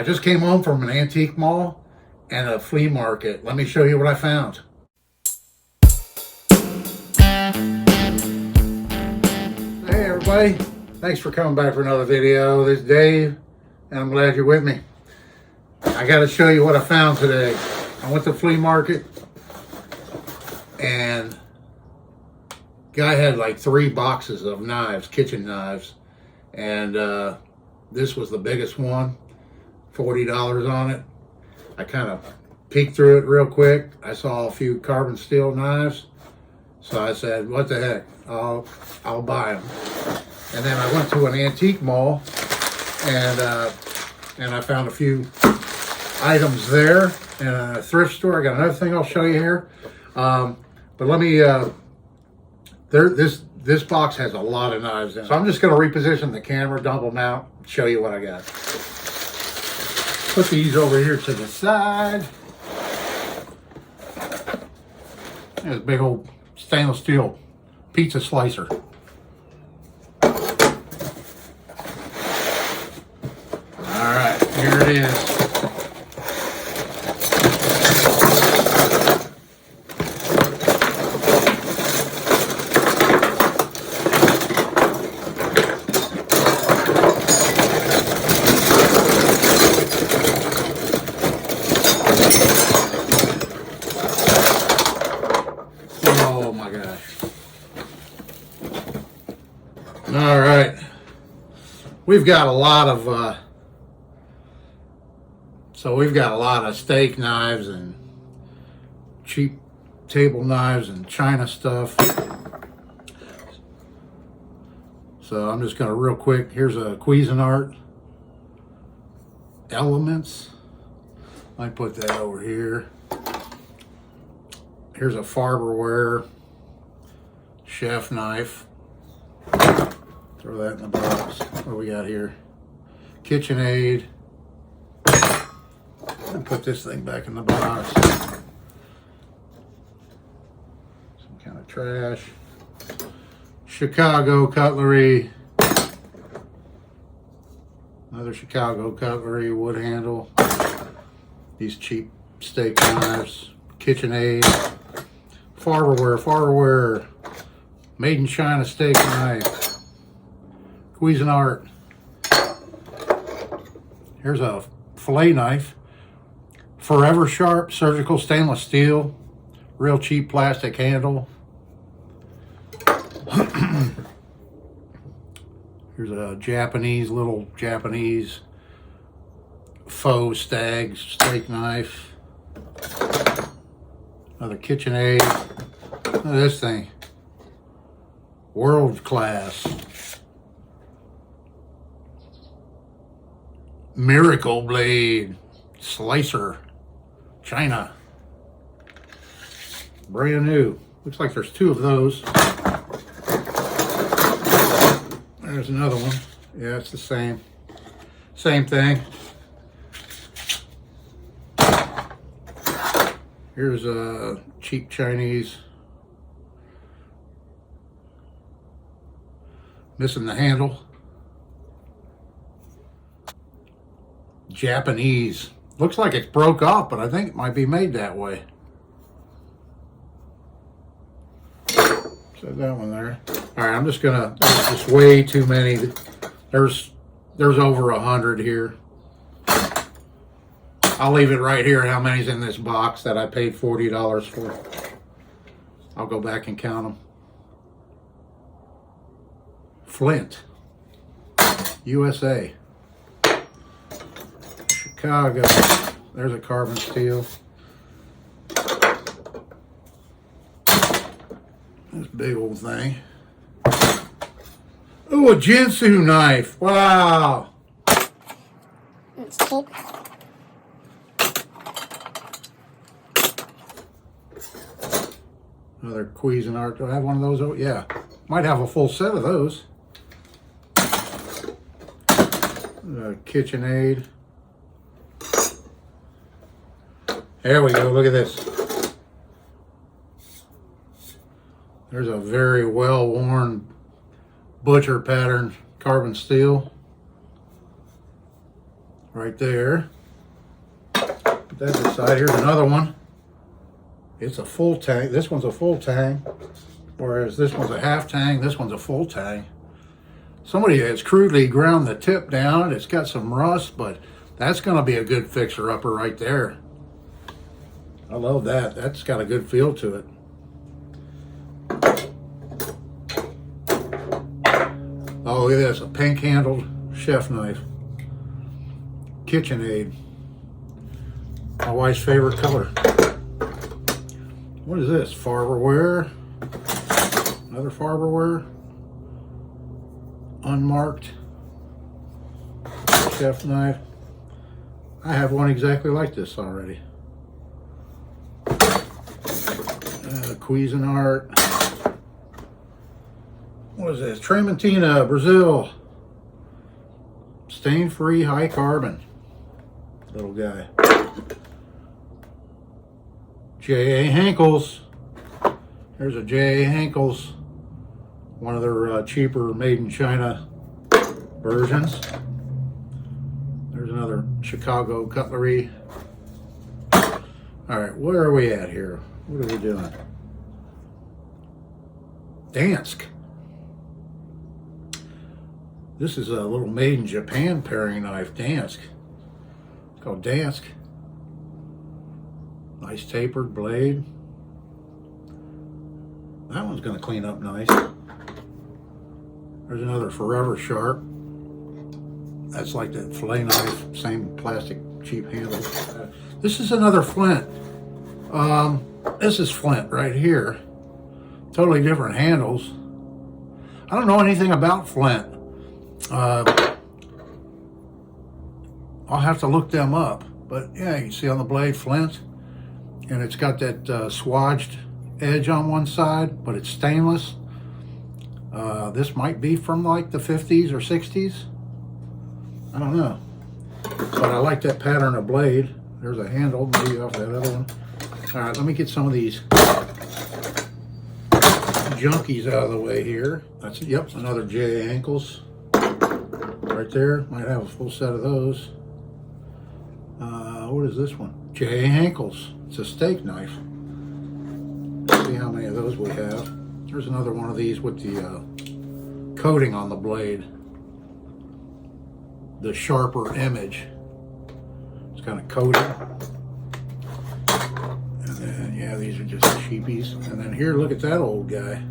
I just came home from an antique mall and a flea market. Let me show you what I found. Hey everybody, thanks for coming back for another video. This is Dave, and I'm glad you're with me. I got to show you what I found today. I went to the flea market, and guy had like 3 boxes of knives, kitchen knives, and this was the biggest one, $40 on it. I kind of peeked through it real quick. I saw a few carbon steel knives, so I said, what the heck, I'll buy them. And then I went to an antique mall, and I found a few items there, and a thrift store. I got another thing I'll show you here, but let me this box has a lot of knives in it. So I'm just going to reposition the camera, dump them out, show you what I got. Put these over here to the side. There's a big old stainless steel pizza slicer. All right, here it is. Oh my gosh. All right. We've got a lot of steak knives and cheap table knives and China stuff. So I'm just gonna real quick, here's a Cuisinart Elements. I put that over here. Here's a Farberware chef knife. Throw that in the box. What do we got here? KitchenAid. And put this thing back in the box. Some kind of trash. Chicago cutlery. Another Chicago cutlery, wood handle. These cheap steak knives. KitchenAid. Farberware. Made in China steak knife. Cuisinart. Here's a fillet knife. Forever Sharp surgical stainless steel. Real cheap plastic handle. Here's a little Japanese faux stag steak knife. Another KitchenAid. Look at this thing. World class. Miracle Blade slicer. China. Brand new. Looks like there's 2 of those. There's another one. Yeah, it's the same. Same thing. Here's a cheap Chinese. Missing the handle. Japanese. Looks like it's broke off, but I think it might be made that way. Set that one there. All right, I'm just gonna, there's just way too many. There's over 100 here. I'll leave it right here how many's in this box that I paid $40 for. I'll go back and count them. Flint, USA. Chicago. There's a carbon steel. This big old thing. Ooh, a Jinsu knife. Wow. It's cheap. Another Cuisinart. Do I have one of those? Oh, yeah. Might have a full set of those. KitchenAid. There we go. Look at this. There's a very well-worn butcher pattern carbon steel. right there. Put that aside. Here's another one. It's a full tang. This one's a full tang, whereas this one's a half tang. This one's a full tang. Somebody has crudely ground the tip down. It's got some rust, but that's going to be a good fixer-upper right there. I love that. That's got a good feel to it. Oh, look at this. A pink-handled chef knife. KitchenAid. My wife's favorite color. What is this? Farberware. Another Farberware. Unmarked chef knife. I have one exactly like this already. Cuisinart. What is this? Tramontina, Brazil. Stain-free, high carbon. Little guy. J.A. Henkel's. Here's a J.A. Henkel's. One of their cheaper made in China versions. There's another Chicago cutlery. All right, where are we at here? What are we doing? Dansk. This is a little made in Japan paring knife, Dansk. It's called Dansk. Nice tapered blade. That one's going to clean up nice. There's another Forever Sharp. That's like that fillet knife, same plastic cheap handle. This is another flint. This is flint right here. Totally different handles. I don't know anything about flint. I'll have to look them up. But yeah, you can see on the blade flint. And it's got that swatched edge on one side, but it's stainless. This might be from like the 50s or 60s. I don't know. But I like that pattern of blade. There's a handle, maybe off that other one. All right, let me get some of these junkies out of the way here. That's, yep, another J.A. Henkel's. Right there, might have a full set of those. What is this one? J.A. Henkel's. It's a steak knife. Let's see how many of those we have. There's another one of these with the coating on the blade. The sharper image. It's kind of coated. And then, yeah, these are just cheapies. And then here, look at that old guy.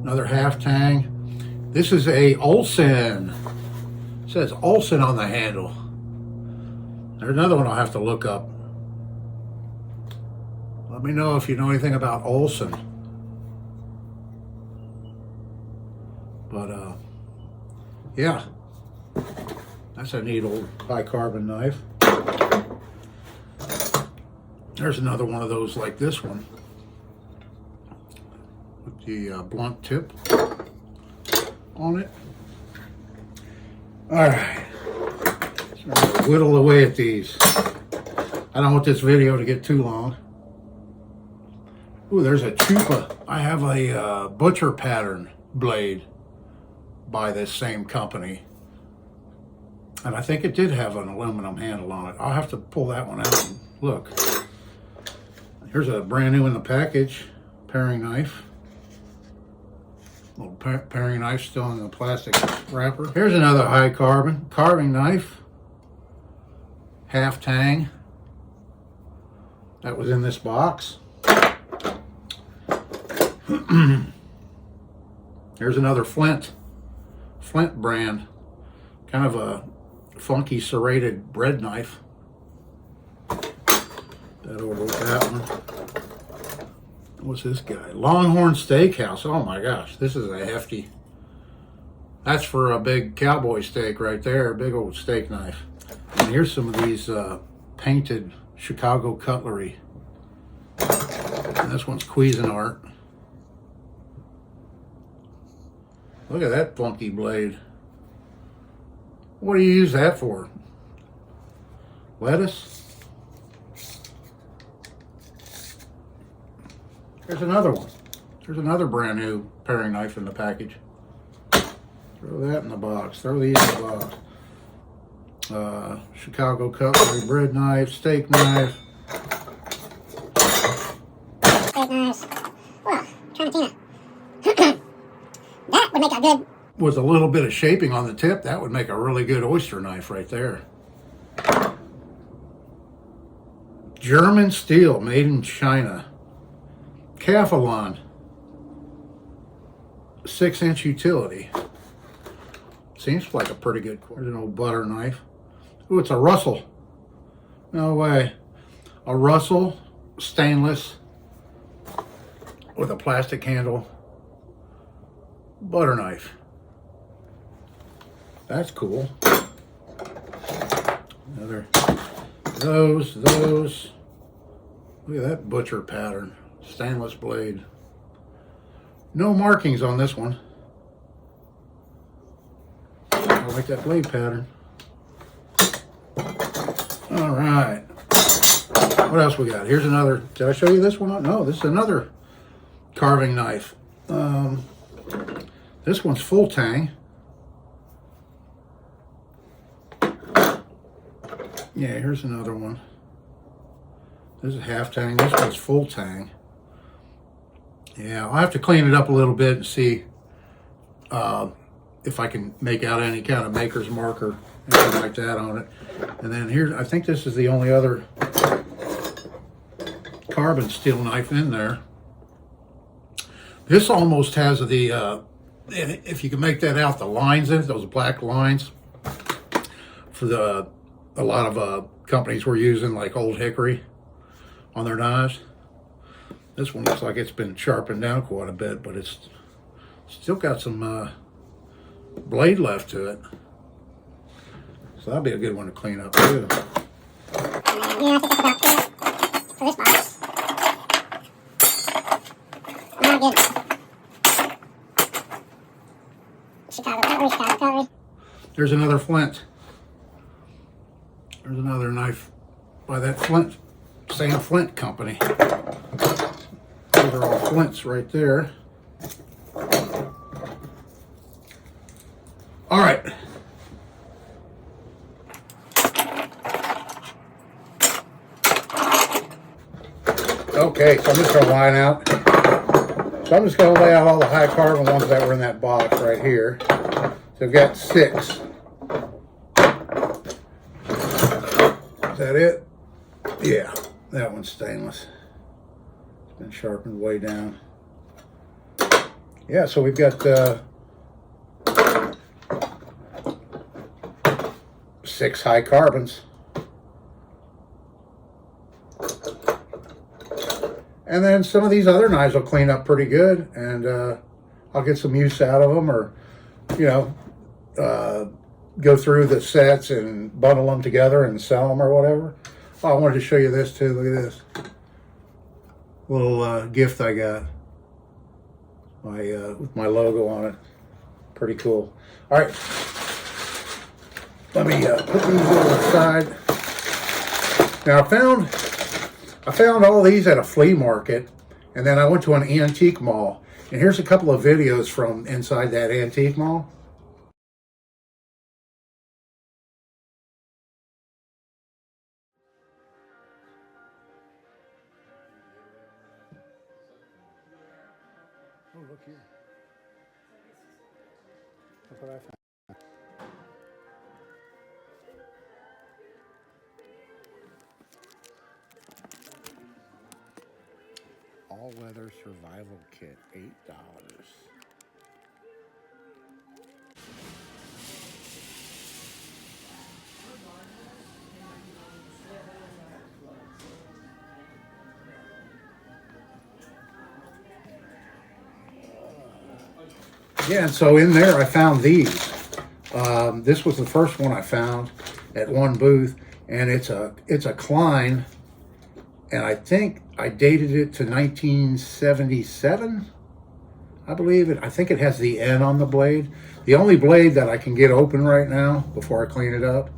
Another half tang. This is a Olsen. It says Olsen on the handle. There's another one I'll have to look up. Let me know if you know anything about Olsen. But, yeah. That's a neat old high carbon knife. There's another one of those like this one. With the blunt tip on it. Alright. So whittle away at these. I don't want this video to get too long. Ooh, there's a Chupa. I have a butcher pattern blade by this same company. And I think it did have an aluminum handle on it. I'll have to pull that one out and look. Here's a brand new in the package paring knife. Little paring knife still in the plastic wrapper. Here's another high carbon carving knife. Half tang. That was in this box. Here's another Flint brand. Kind of a funky serrated bread knife. That over with that one. What's this guy? Longhorn Steakhouse. Oh my gosh, this is a hefty. That's for a big cowboy steak right there. Big old steak knife. And here's some of these painted Chicago cutlery. And this one's Cuisinart. Look at that funky blade. What do you use that for? Lettuce? There's another one. There's another brand new paring knife in the package. Throw that in the box. Throw these in the box. Chicago cutlery, bread knife, steak knife. Steak knives. Well, trying to clean it. That would make a good. With a little bit of shaping on the tip, that would make a really good oyster knife right there. German steel, made in China. Calphalon. 6-inch utility. Seems like a pretty good. There's an old butter knife. Ooh, it's a Russell. No way. A Russell stainless with a plastic handle butter knife. That's cool. Another those. Look at that butcher pattern. Stainless blade. No markings on this one. I like that blade pattern. All right. What else we got? Here's another. Did I show you this one? No, this is another carving knife. This one's full tang. Yeah, here's another one. This is half tang. This one's full tang. Yeah, I'll have to clean it up a little bit and see if I can make out any kind of maker's mark or anything like that on it. And then here, I think this is the only other carbon steel knife in there. This almost has the, if you can make that out, the lines in it, those black lines for a lot of companies were using, like Old Hickory on their knives. This one looks like it's been sharpened down quite a bit, but it's still got some blade left to it. So that'll be a good one to clean up too. Yeah, I think that's about it for this box. Not good. Chicago cutlery. There's another flint. There's another knife by that Flint, same Flint company. Those are all flints right there. All right. Okay, so I'm just going to line out. So I'm just going to lay out all the high carbon ones that were in that box right here. So I've got 6. Is that it? Yeah, that one's stainless. It's been sharpened way down. Yeah, so we've got 6 high carbons. And then some of these other knives will clean up pretty good, and I'll get some use out of them, or, you know, go through the sets and bundle them together and sell them or whatever. Oh, I wanted to show you this too. Look at this little gift I got. With my logo on it. Pretty cool. All right. Let me put these aside. Now I found all these at a flea market, and then I went to an antique mall. And here's a couple of videos from inside that antique mall. Oh, look here. Look what I found. All-weather survival kit, $8. Yeah, and so in there I found these. This was the first one I found at one booth, and it's a Klein, and I think I dated it to 1977, I believe. I think it has the N on the blade. The only blade that I can get open right now before I clean it up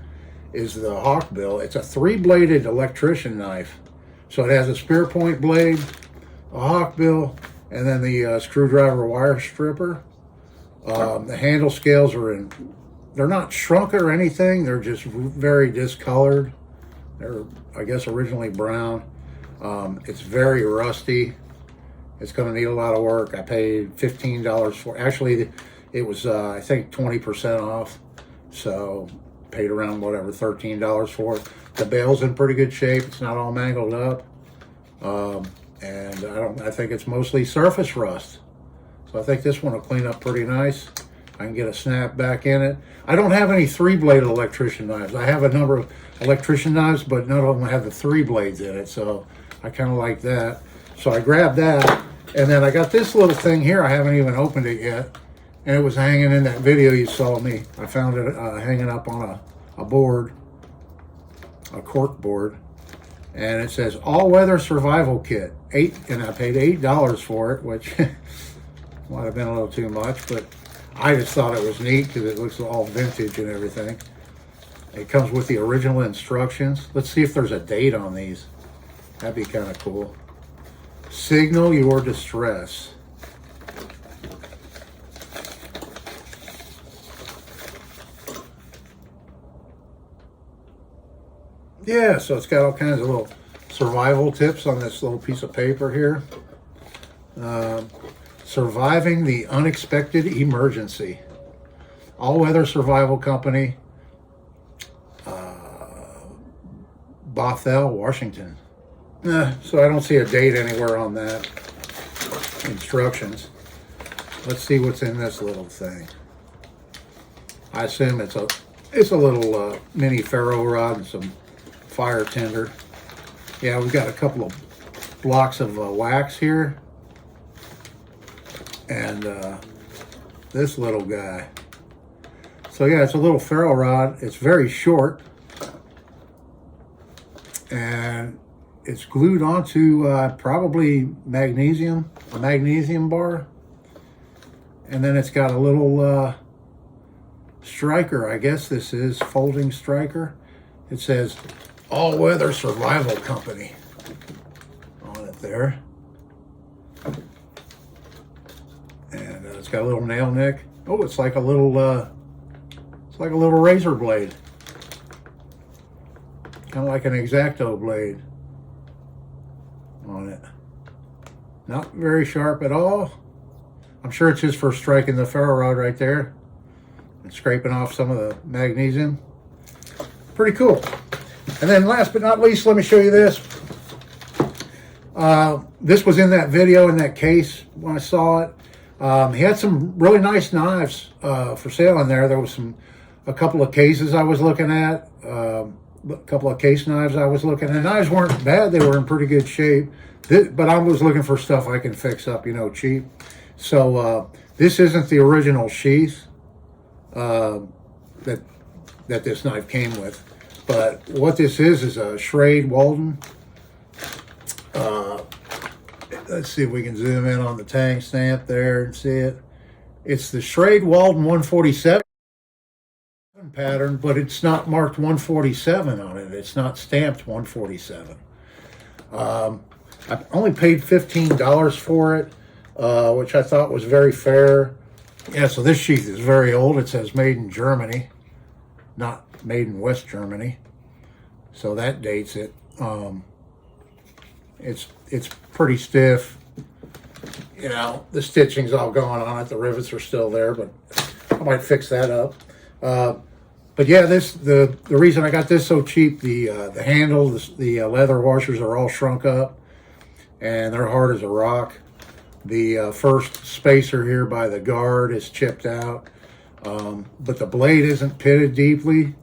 is the Hawkbill. It's a 3-bladed electrician knife. So it has a spear point blade, a Hawkbill, and then the screwdriver wire stripper. The handle scales are in they're not shrunk or anything. They're just very discolored. They're, I guess, originally brown. It's very rusty. It's going to need a lot of work. I paid $15 for it. Actually, it was, I think, 20% off. So paid around, whatever, $13 for it. The bale's in pretty good shape. It's not all mangled up. And I think it's mostly surface rust. So I think this one will clean up pretty nice. I can get a snap back in it. I don't have any 3-bladed electrician knives. I have a number of electrician knives, but none of them have the 3 blades in it. So I kind of like that. So I grabbed that. And then I got this little thing here. I haven't even opened it yet. And it was hanging in that video you saw me. I found it hanging up on a board, a cork board. And it says all-weather survival kit. And I paid $8 for it, which might have been a little too much, but I just thought it was neat because it looks all vintage and everything. It comes with the original instructions. Let's see if there's a date on these. That'd be kind of cool. Signal your distress. Yeah, so it's got all kinds of little survival tips on this little piece of paper here. Surviving the unexpected emergency. All-weather survival company, Bothell, Washington. So I don't see a date anywhere on that. Instructions. Let's see what's in this little thing. I assume it's a little mini ferro rod and some fire tinder. Yeah, we've got a couple of blocks of wax here. And this little guy. So yeah, it's a little ferro rod. It's very short. And it's glued onto probably a magnesium bar. And then it's got a little striker. I guess this is folding striker. It says All-Weather Survival Company on it there. And it's got a little nail nick. Oh, it's like a little razor blade. Kind of like an X-Acto blade on it. Not very sharp at all. I'm sure it's just for striking the ferro rod right there and scraping off some of the magnesium. Pretty cool. And then last but not least, let me show you this. This was in that video, in that case when I saw it. He had some really nice knives for sale in there. There was a couple of cases I was looking at. A couple of case knives I was looking at. The knives weren't bad. They were in pretty good shape. But I was looking for stuff I can fix up, cheap. So this isn't the original sheath that this knife came with. But what this is a Schrade Walden. Let's see if we can zoom in on the tang stamp there and see it. It's the Schrade Walden 147 pattern, but it's not marked 147 on it. It's not stamped 147. I only paid $15 for it, which I thought was very fair. Yeah, so this sheath is very old. It says made in Germany, not made in West Germany. So that dates it. It's pretty stiff. The stitching's all going on it. The rivets are still there, but I might fix that up. But yeah, the reason I got this so cheap, the handle, the leather washers are all shrunk up, and they're hard as a rock. The first spacer here by the guard is chipped out, but the blade isn't pitted deeply.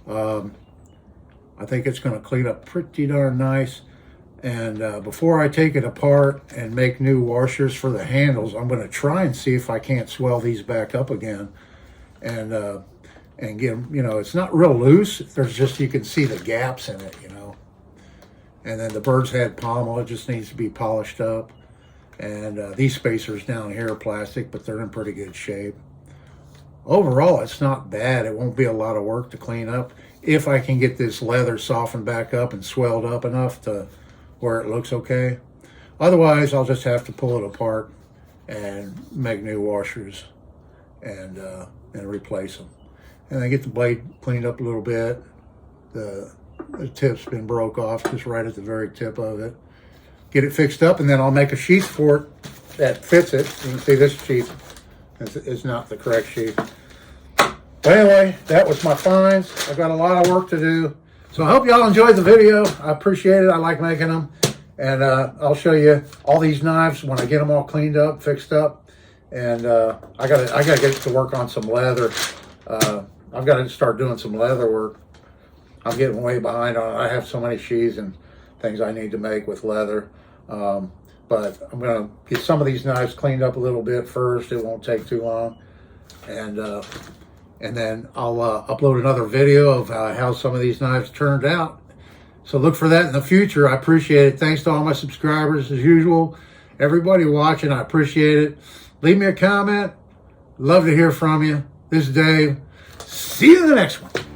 I think it's going to clean up pretty darn nice. And before I take it apart and make new washers for the handles, I'm going to try and see if I can't swell these back up again and get them, it's not real loose. There's just, you can see the gaps in it, And then the bird's head pommel, it just needs to be polished up. And these spacers down here are plastic, but they're in pretty good shape. Overall, it's not bad. It won't be a lot of work to clean up if I can get this leather softened back up and swelled up enough to where it looks okay. Otherwise, I'll just have to pull it apart and make new washers and replace them. and then get the blade cleaned up a little bit. The tip's been broke off just right at the very tip of it. Get it fixed up, and then I'll make a sheath for it that fits it. You can see this sheath is not the correct sheath. But anyway, that was my finds. I've got a lot of work to do. So I hope y'all enjoyed the video. I appreciate it. I like making them. And I'll show you all these knives when I get them all cleaned up, fixed up. And I gotta get to work on some leather. I've got to start doing some leather work. I'm getting way behind on it. I have so many sheaths and things I need to make with leather. But I'm gonna get some of these knives cleaned up a little bit first. It won't take too long. And then I'll upload another video of how some of these knives turned out. So look for that in the future. I appreciate it. Thanks to all my subscribers as usual. Everybody watching, I appreciate it. Leave me a comment. Love to hear from you. This is Dave. See you in the next one.